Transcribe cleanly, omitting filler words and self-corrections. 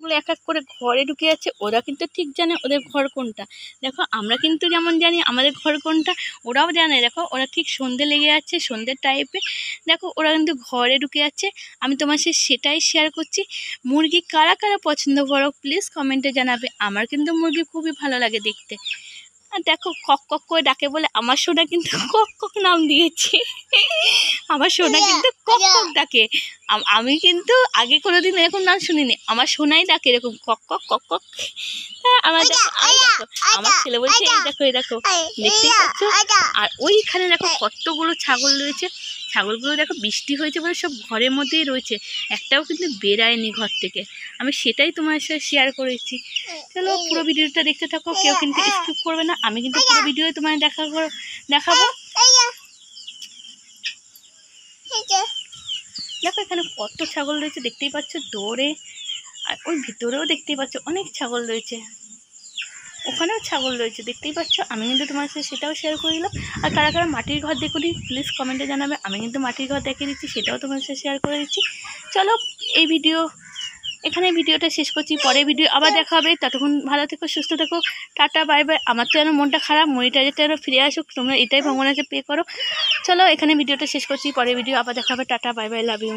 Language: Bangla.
ছাগলগুলো এক এক করে ঘরে ঢুকে যাচ্ছে। ওরা কিন্তু ঠিক জানে ওদের ঘর কোনটা। দেখো আমরা কিন্তু যেমন জানি আমাদের ঘর কোনটা, ওরাও জানে। দেখো ওরা ঠিক সন্ধে লেগে যাচ্ছে, সন্ধ্যের টাইপে দেখো ওরা কিন্তু ঘরে ঢুকে যাচ্ছে। আমি তোমার সেটাই শেয়ার করছি। মুরগি কারা কারা পছন্দ করো প্লিজ কমেন্টে জানাবে। আমার কিন্তু মুরগি খুবই ভালো লাগে দেখতে। আর দেখো কক কক করে ডাকে বলে আমার সোনা কিন্তু কক কক নাম দিয়েছে। আমার সোনা কিন্তু কক কক ডাকে। আমি কিন্তু আগে কোনোদিন এরকম নাম শুনিনি। আমার সোনাই ডাকে এরকম কক কক কক কক। আমার দেখো আমার ছেলে বলছে এই দেখো এই দেখো, দেখতেই পাচ্ছ। আর ওইখানে দেখো কতগুলো ছাগল রয়েছে। ছাগলগুলো দেখো বৃষ্টি হয়েছে বলে সব ঘরের মধ্যেই রয়েছে, একটাও কিন্তু বেরায়নি ঘর থেকে। আমি সেটাই তোমার সাথে শেয়ার করেছি। চলো পুরো ভিডিওটা দেখতে থাকো, কেউ কিন্তু স্কিপ করবে না। আমি কিন্তু পুরো ভিডিও তোমার দেখাবো। দেখো এখানে কত ছাগল রয়েছে দেখতেই পাচ্ছ দৌড়ে। আর ওই ভিতরেও দেখতেই পাচ্ছ অনেক ছাগল রয়েছে, ওখানেও ছাগল রয়েছে দেখতেই পাচ্ছ। আমি কিন্তু তোমার সাথে সেটাও শেয়ার করে দিলাম। আর কারা কারা মাটির ঘর দেখুনি প্লিজ কমেন্টে জানাবে। আমি কিন্তু মাটির ঘর দেখিয়ে দিচ্ছি, সেটাও তোমার সাথে শেয়ার করে দিচ্ছি। চলো এই এখানে ভিডিওটা শেষ করছি। পরে ভিডিও আবার দেখা হবে। ততক্ষণ ভালো থেকো, সুস্থ থেকো, টাটা বাই বাই। আমার তো যেন মনটা খারাপ, মনিটাইজারটা যেন ফিরে আসুক, তোমরা এটাই ভগবানকে পে করো। চলো এখানে ভিডিওটা শেষ করছি, পরে ভিডিও আবার দেখা হবে। Tata bye bye, love you.